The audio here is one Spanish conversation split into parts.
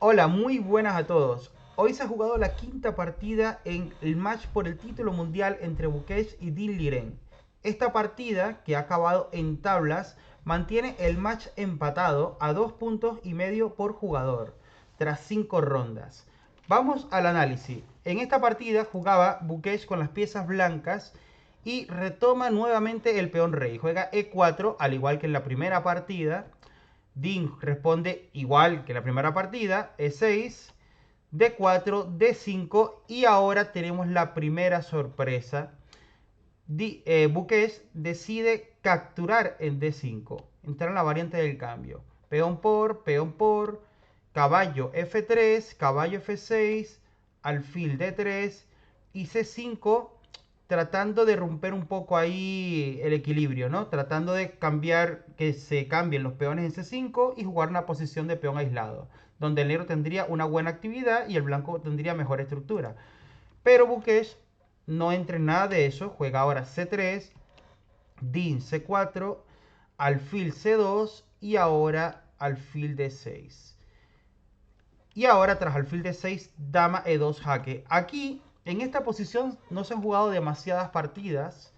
Hola, muy buenas a todos. Hoy se ha jugado la quinta partida en el match por el título mundial entre Bukesh y Dinh Liren. Esta partida, que ha acabado en tablas, mantiene el match empatado a 2,5 puntos por jugador, tras 5 rondas. Vamos al análisis. En esta partida jugaba Bukesh con las piezas blancas y retoma nuevamente el peón rey. Juega E4, al igual que en la primera partida. Dinh responde igual que la primera partida, E6, D4, D5 y ahora tenemos la primera sorpresa. Bukesh decide capturar en D5, entrar en la variante del cambio. Peón por, caballo F3, caballo F6, alfil D3 y C5, tratando de romper un poco ahí el equilibrio, ¿no? Tratando de cambiar, que se cambien los peones en C5 y jugar una posición de peón aislado, donde el negro tendría una buena actividad y el blanco tendría mejor estructura. Pero Bukesh no entra en nada de eso, juega ahora C3, Dinh C4, alfil C2 y ahora alfil D6. Y ahora tras alfil D6, dama E2 jaque. Aquí, en esta posición, no se han jugado demasiadas partidas.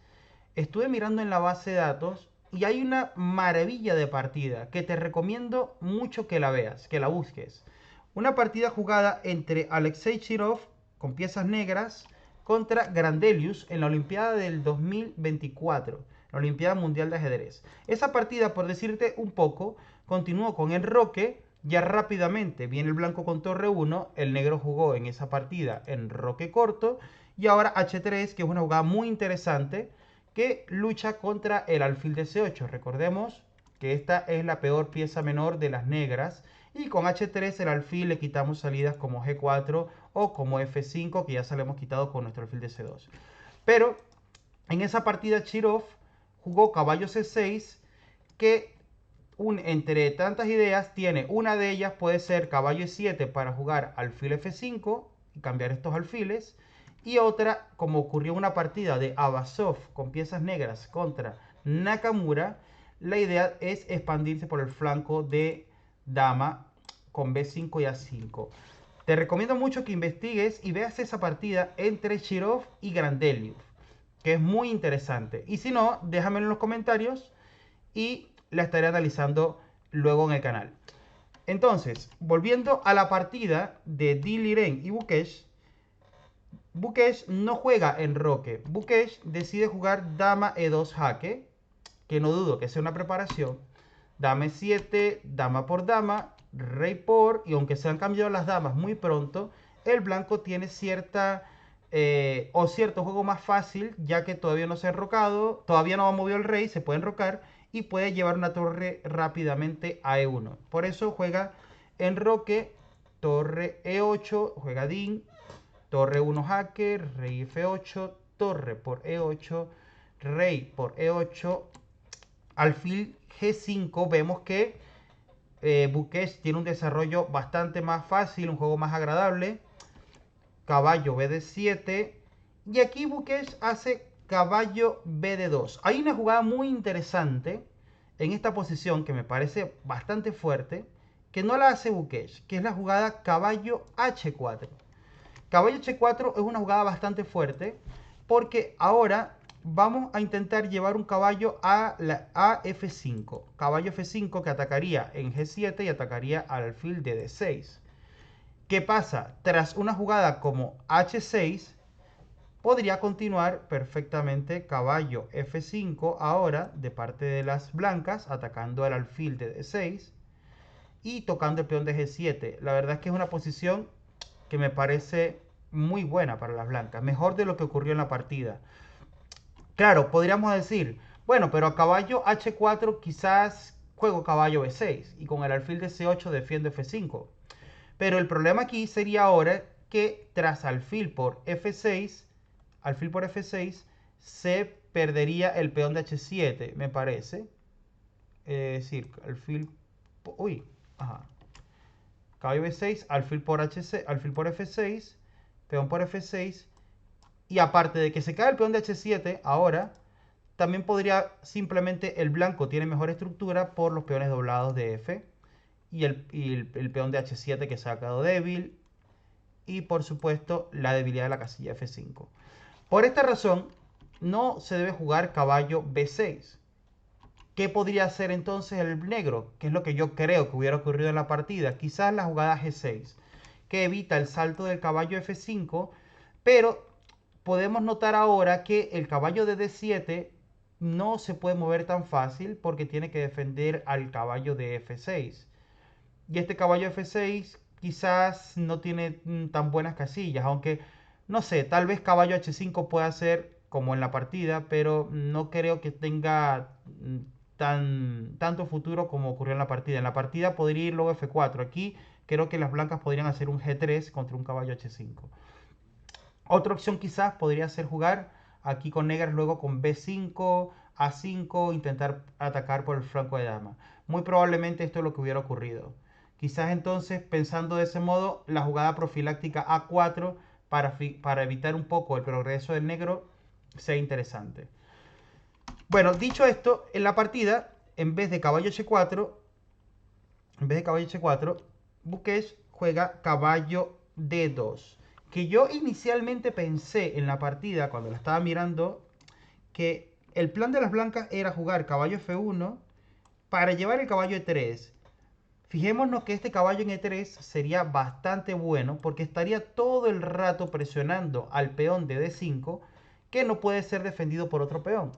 Estuve mirando en la base de datos y hay una maravilla de partida que te recomiendo mucho que la veas, que la busques. Una partida jugada entre Alexei Chirov con piezas negras contra Grandelius en la Olimpiada del 2024, la Olimpiada Mundial de Ajedrez. Esa partida, por decirte un poco, continuó con el Roque. Ya rápidamente viene el blanco con torre 1, el negro jugó en esa partida en roque corto y ahora H3, que es una jugada muy interesante que lucha contra el alfil de C8. Recordemos que esta es la peor pieza menor de las negras y con H3 el alfil le quitamos salidas como G4 o como F5, que ya se le hemos quitado con nuestro alfil de C2. Pero en esa partida Chirov jugó caballo C6, que entre tantas ideas tiene una de ellas puede ser caballo E7 para jugar alfil F5 y cambiar estos alfiles, y otra, como ocurrió en una partida de Abasov con piezas negras contra Nakamura, la idea es expandirse por el flanco de dama con B5 y A5. Te recomiendo mucho que investigues y veas esa partida entre Shirov y Grandelius, que es muy interesante. Y si no, déjamelo en los comentarios y la estaré analizando luego en el canal. Entonces, volviendo a la partida de Dinh Liren y Bukesh, Bukesh no juega en roque. Bukesh decide jugar dama E2 jaque, que no dudo que sea una preparación. Dama E7, dama por dama, rey por, y aunque se han cambiado las damas muy pronto, el blanco tiene cierto juego más fácil, ya que todavía no se ha enrocado, todavía no ha movido el rey, se puede enrocar y puede llevar una torre rápidamente a E1. Por eso juega enroque, torre E8, juega Dinh, torre 1 jaque, rey F8, torre por E8, rey por E8, alfil G5. Vemos que Bukesh tiene un desarrollo bastante más fácil, un juego más agradable. Caballo BD7. Y aquí Bukesh hace caballo BD2. Hay una jugada muy interesante en esta posición que me parece bastante fuerte, que no la hace Bukesh, que es la jugada caballo H4. Caballo H4 es una jugada bastante fuerte porque ahora vamos a intentar llevar un caballo a F5. Caballo F5 que atacaría en G7 y atacaría al alfil de D6. ¿Qué pasa? Tras una jugada como H6, podría continuar perfectamente caballo F5 ahora de parte de las blancas, atacando al alfil de D6 y tocando el peón de G7. La verdad es que es una posición que me parece muy buena para las blancas, mejor de lo que ocurrió en la partida. Claro, podríamos decir, bueno, pero a caballo H4 quizás juego caballo B6 y con el alfil de C8 defiendo F5. Pero el problema aquí sería ahora que tras alfil por F6, se perdería el peón de H7, me parece. Es decir, alfil... Uy, ajá. Caballo B6, alfil por F6, peón por F6. Y aparte de que se cae el peón de H7, ahora también podría simplemente el blanco tiene mejor estructura por los peones doblados de F. y el peón de H7 que se ha quedado débil. Y por supuesto la debilidad de la casilla F5. Por esta razón no se debe jugar caballo B6. ¿Qué podría hacer entonces el negro? ¿Qué es lo que yo creo que hubiera ocurrido en la partida? Quizás la jugada G6, que evita el salto del caballo F5, pero podemos notar ahora que el caballo de D7 no se puede mover tan fácil porque tiene que defender al caballo de F6. Y este caballo F6 quizás no tiene tan buenas casillas, aunque no sé, tal vez caballo H5 pueda ser como en la partida, pero no creo que tenga tanto futuro como ocurrió en la partida. En la partida podría ir luego F4. Aquí creo que las blancas podrían hacer un G3 contra un caballo H5. Otra opción quizás podría ser jugar aquí con negras luego con B5, A5, intentar atacar por el flanco de dama. Muy probablemente esto es lo que hubiera ocurrido. Quizás entonces, pensando de ese modo, la jugada profiláctica A4 para evitar un poco el progreso del negro sea interesante. Bueno, dicho esto, en la partida, en vez de caballo H4, Buques juega caballo D2. Que yo inicialmente pensé en la partida, cuando la estaba mirando, que el plan de las blancas era jugar caballo F1 para llevar el caballo E3. Fijémonos que este caballo en E3 sería bastante bueno porque estaría todo el rato presionando al peón de D5 que no puede ser defendido por otro peón.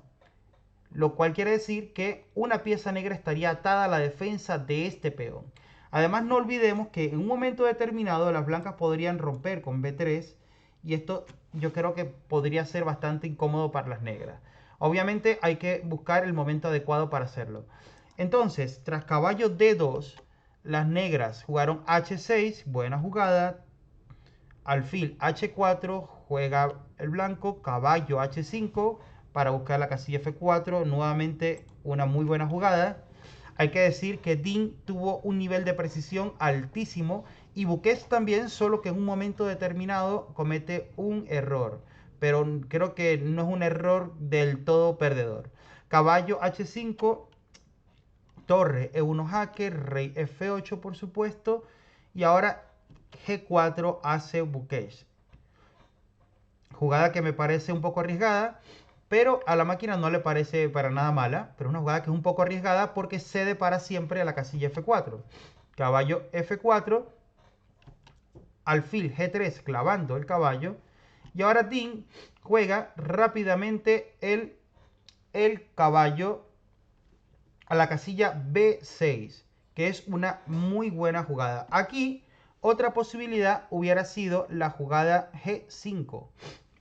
Lo cual quiere decir que una pieza negra estaría atada a la defensa de este peón. Además no olvidemos que en un momento determinado las blancas podrían romper con B3 y esto yo creo que podría ser bastante incómodo para las negras. Obviamente hay que buscar el momento adecuado para hacerlo. Entonces, tras caballo D2, las negras jugaron H6, buena jugada. Alfil H4, juega el blanco, caballo H5 para buscar la casilla F4, nuevamente una muy buena jugada. Hay que decir que Dean tuvo un nivel de precisión altísimo y Buques también, solo que en un momento determinado comete un error. Pero creo que no es un error del todo perdedor. Caballo H5, torre E1 jaque, rey F8 por supuesto. Y ahora G4 hace Buques. Jugada que me parece un poco arriesgada, pero a la máquina no le parece para nada mala, pero una jugada que es un poco arriesgada porque cede para siempre a la casilla F4. Caballo F4, alfil G3 clavando el caballo, y ahora Dean juega rápidamente el caballo a la casilla B6, que es una muy buena jugada. Aquí otra posibilidad hubiera sido la jugada G5.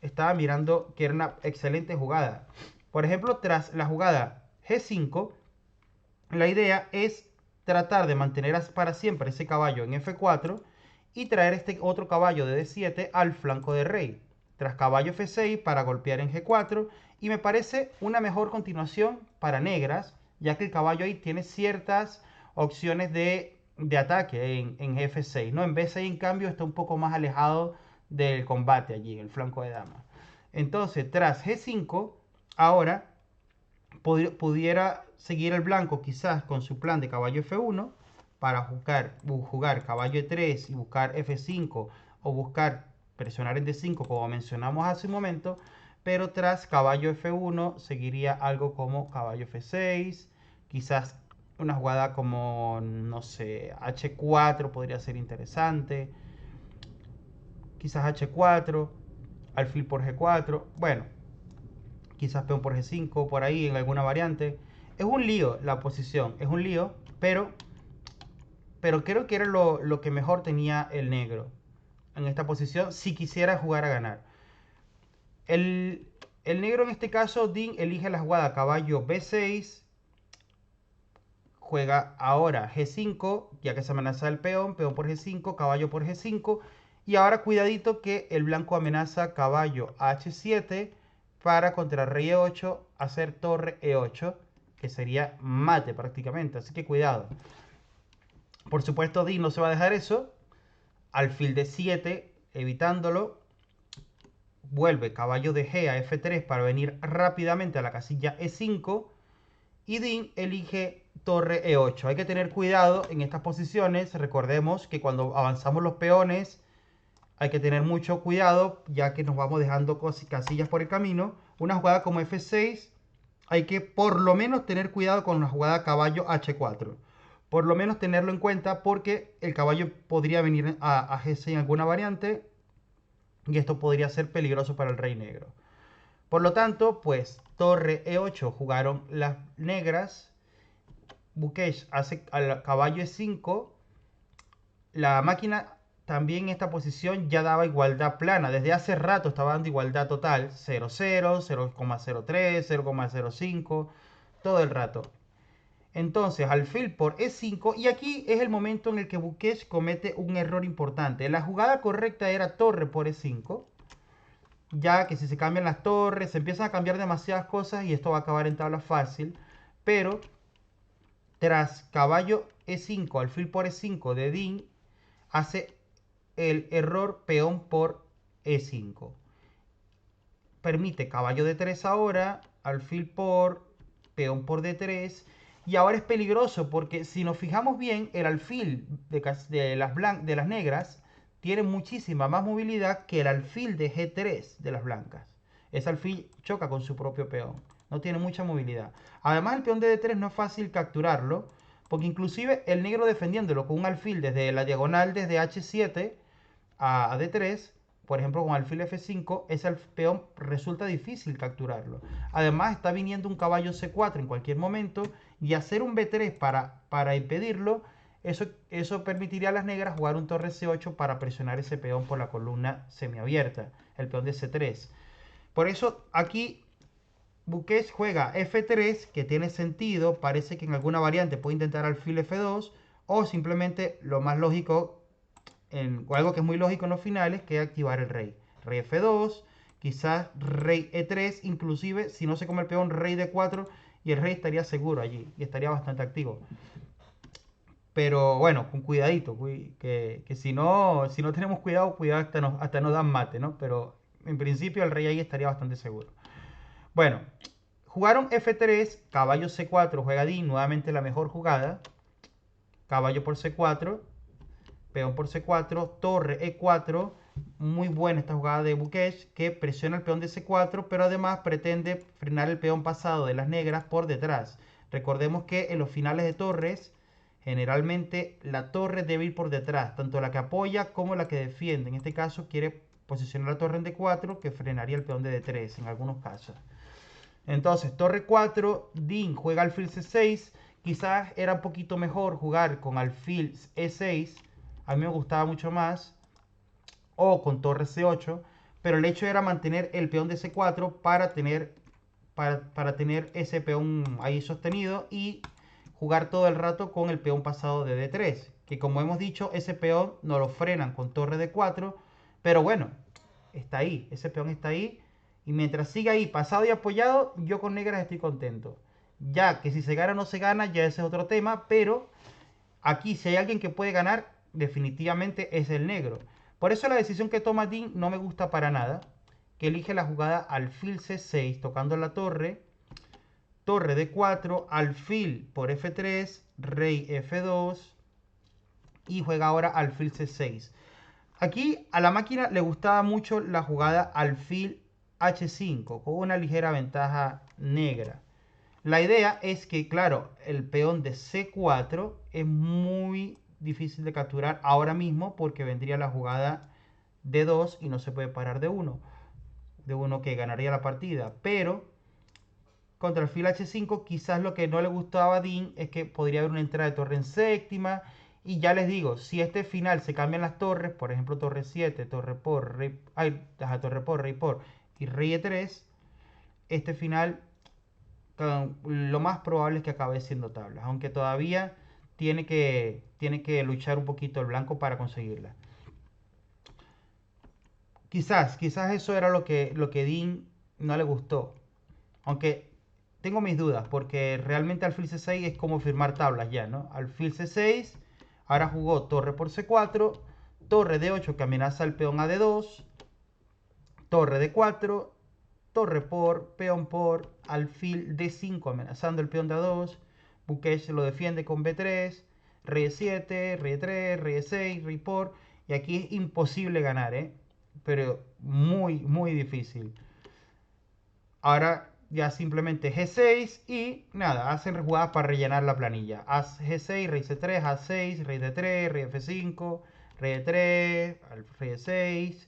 Estaba mirando que era una excelente jugada. Por ejemplo, tras la jugada G5, la idea es tratar de mantener para siempre ese caballo en F4 y traer este otro caballo de D7 al flanco de rey. Tras caballo F6 para golpear en G4 y me parece una mejor continuación para negras, ya que el caballo ahí tiene ciertas opciones de ataque en F6, ¿no? En B6 en cambio está un poco más alejado del combate allí, en el flanco de dama. Entonces, tras G5, ahora pudiera seguir el blanco quizás con su plan de caballo F1 para jugar caballo E3 y buscar F5 o buscar presionar en D5 como mencionamos hace un momento, pero tras caballo F1 seguiría algo como caballo F6, quizás una jugada como, no sé, H4 podría ser interesante, quizás H4, alfil por G4, bueno, quizás peón por G5, por ahí en alguna variante. Es un lío la posición, es un lío, pero creo que era lo que mejor tenía el negro en esta posición si quisiera jugar a ganar. El negro en este caso, Dean elige la jugada caballo B6, juega ahora G5, ya que se amenaza el peón, peón por G5, caballo por G5, y ahora cuidadito que el blanco amenaza caballo H7 para contra rey E8 hacer torre E8, que sería mate prácticamente, así que cuidado. Por supuesto Dean no se va a dejar eso, alfil D7 evitándolo, vuelve caballo de G a F3 para venir rápidamente a la casilla E5 y Dean elige torre E8. Hay que tener cuidado en estas posiciones. Recordemos que cuando avanzamos los peones hay que tener mucho cuidado, ya que nos vamos dejando casillas por el camino. Una jugada como F6, hay que por lo menos tener cuidado con la jugada caballo H4. Por lo menos tenerlo en cuenta porque el caballo podría venir a G6 en alguna variante y esto podría ser peligroso para el rey negro. Por lo tanto, pues torre E8 jugaron las negras. Bukesh hace al caballo E5. La máquina también en esta posición ya daba igualdad plana. Desde hace rato estaba dando igualdad total. 0,0, 0,03, 0,05. Todo el rato. Entonces, alfil por E5. Y aquí es el momento en el que Bukesh comete un error importante. La jugada correcta era torre por E5. Ya que si se cambian las torres, se empiezan a cambiar demasiadas cosas y esto va a acabar en tabla fácil. Pero tras caballo E5, alfil por E5 de Dean, hace el error peón por E5. Permite caballo D3 ahora, alfil por, peón por D3. Y ahora es peligroso porque si nos fijamos bien, el alfil de las negras tiene muchísima más movilidad que el alfil de G3 de las blancas. Ese alfil choca con su propio peón. No tiene mucha movilidad. Además, el peón de D3 no es fácil capturarlo, porque inclusive el negro defendiéndolo con un alfil desde la diagonal desde H7 a D3, por ejemplo con alfil F5, ese peón resulta difícil capturarlo. Además está viniendo un caballo C4 en cualquier momento y hacer un B3 para impedirlo, eso permitiría a las negras jugar un torre C8 para presionar ese peón por la columna semiabierta, el peón de C3. Por eso aquí Bukesh juega F3, que tiene sentido, parece que en alguna variante puede intentar alfil F2, o simplemente lo más lógico, o algo que es muy lógico en los finales, que es activar el rey. Rey F2, quizás rey E3, inclusive si no se come el peón, rey D4, y el rey estaría seguro allí, y estaría bastante activo. Pero bueno, con cuidadito, que si no tenemos cuidado, hasta nos dan mate, ¿no? Pero en principio el rey ahí estaría bastante seguro. Bueno, jugaron F3, caballo C4, juega Dean, nuevamente la mejor jugada. Caballo por C4, peón por C4, torre E4. Muy buena esta jugada de Bukesh, que presiona el peón de C4, pero además pretende frenar el peón pasado de las negras por detrás. Recordemos que en los finales de torres, generalmente la torre debe ir por detrás, tanto la que apoya como la que defiende. En este caso quiere posicionar la torre en D4, que frenaría el peón de D3 en algunos casos. Entonces, torre 4, Dean juega alfil C6. Quizás era un poquito mejor jugar con alfil E6. A mí me gustaba mucho más. O con torre C8. Pero el hecho era mantener el peón de C4 para tener ese peón ahí sostenido. Y jugar todo el rato con el peón pasado de D3. Que como hemos dicho, ese peón no lo frenan con torre D4. Pero bueno, está ahí. Ese peón está ahí. Y mientras siga ahí pasado y apoyado, yo con negras estoy contento. Ya que si se gana o no se gana, ya ese es otro tema. Pero aquí si hay alguien que puede ganar, definitivamente es el negro. Por eso la decisión que toma Dean no me gusta para nada. Que elige la jugada alfil C6 tocando la torre. Torre D4, alfil por F3, rey F2. Y juega ahora alfil C6. Aquí a la máquina le gustaba mucho la jugada alfil H5 con una ligera ventaja negra. La idea es que, claro, el peón de C4 es muy difícil de capturar ahora mismo porque vendría la jugada D2 y no se puede parar de 1. De 1 que ganaría la partida. Pero contra el alfil H5 quizás lo que no le gustaba a Dean es que podría haber una entrada de torre en séptima. Y ya les digo, si este final se cambian las torres, por ejemplo torre 7, torre por, rey, torre por, rey por y rey E3, este final lo más probable es que acabe siendo tablas, aunque todavía tiene que luchar un poquito el blanco para conseguirla. Quizás eso era lo que Dean no le gustó, aunque tengo mis dudas, porque realmente alfil C6 es como firmar tablas ya, ¿no? Alfil C6, ahora jugó torre por C4, torre D8 que amenaza el peón a D2, torre D4, torre por, peón por, alfil D5 amenazando el peón de A2, Bukesh lo defiende con B3, rey 7, rey 3, rey 6, rey por. Y aquí es imposible ganar, ¿eh? Pero muy, muy difícil. Ahora ya simplemente G6 y nada, hacen jugadas para rellenar la planilla. As G6, rey C3, A6, rey D3, rey F5, rey D3, rey D6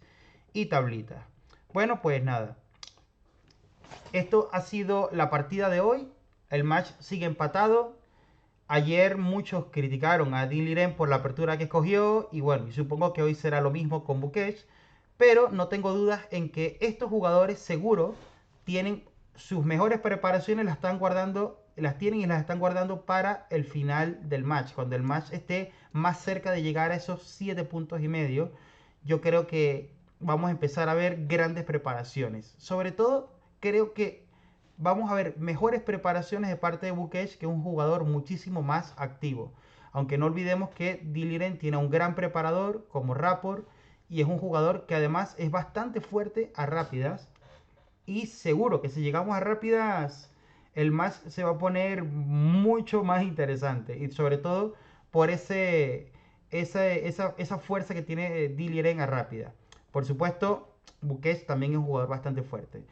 y tablita. Bueno, pues nada. Esto ha sido la partida de hoy. El match sigue empatado. Ayer muchos criticaron a Dean Liren por la apertura que escogió y bueno, y supongo que hoy será lo mismo con Bukesh, pero no tengo dudas en que estos jugadores seguro tienen sus mejores preparaciones, las están guardando, las tienen y las están guardando para el final del match, cuando el match esté más cerca de llegar a esos 7 puntos y medio. Yo creo que vamos a empezar a ver grandes preparaciones. Sobre todo, creo que vamos a ver mejores preparaciones de parte de Bukesh, que es un jugador muchísimo más activo. Aunque no olvidemos que Diliren tiene un gran preparador como Rapport y es un jugador que además es bastante fuerte a rápidas. Y seguro que si llegamos a rápidas, el match se va a poner mucho más interesante. Y sobre todo por esa fuerza que tiene Diliren a rápida. Por supuesto, Bukesh también es un jugador bastante fuerte.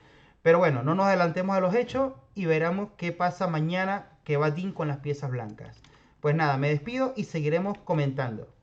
Pero bueno, no nos adelantemos a los hechos y veremos qué pasa mañana que va Dean con las piezas blancas. Pues nada, me despido y seguiremos comentando.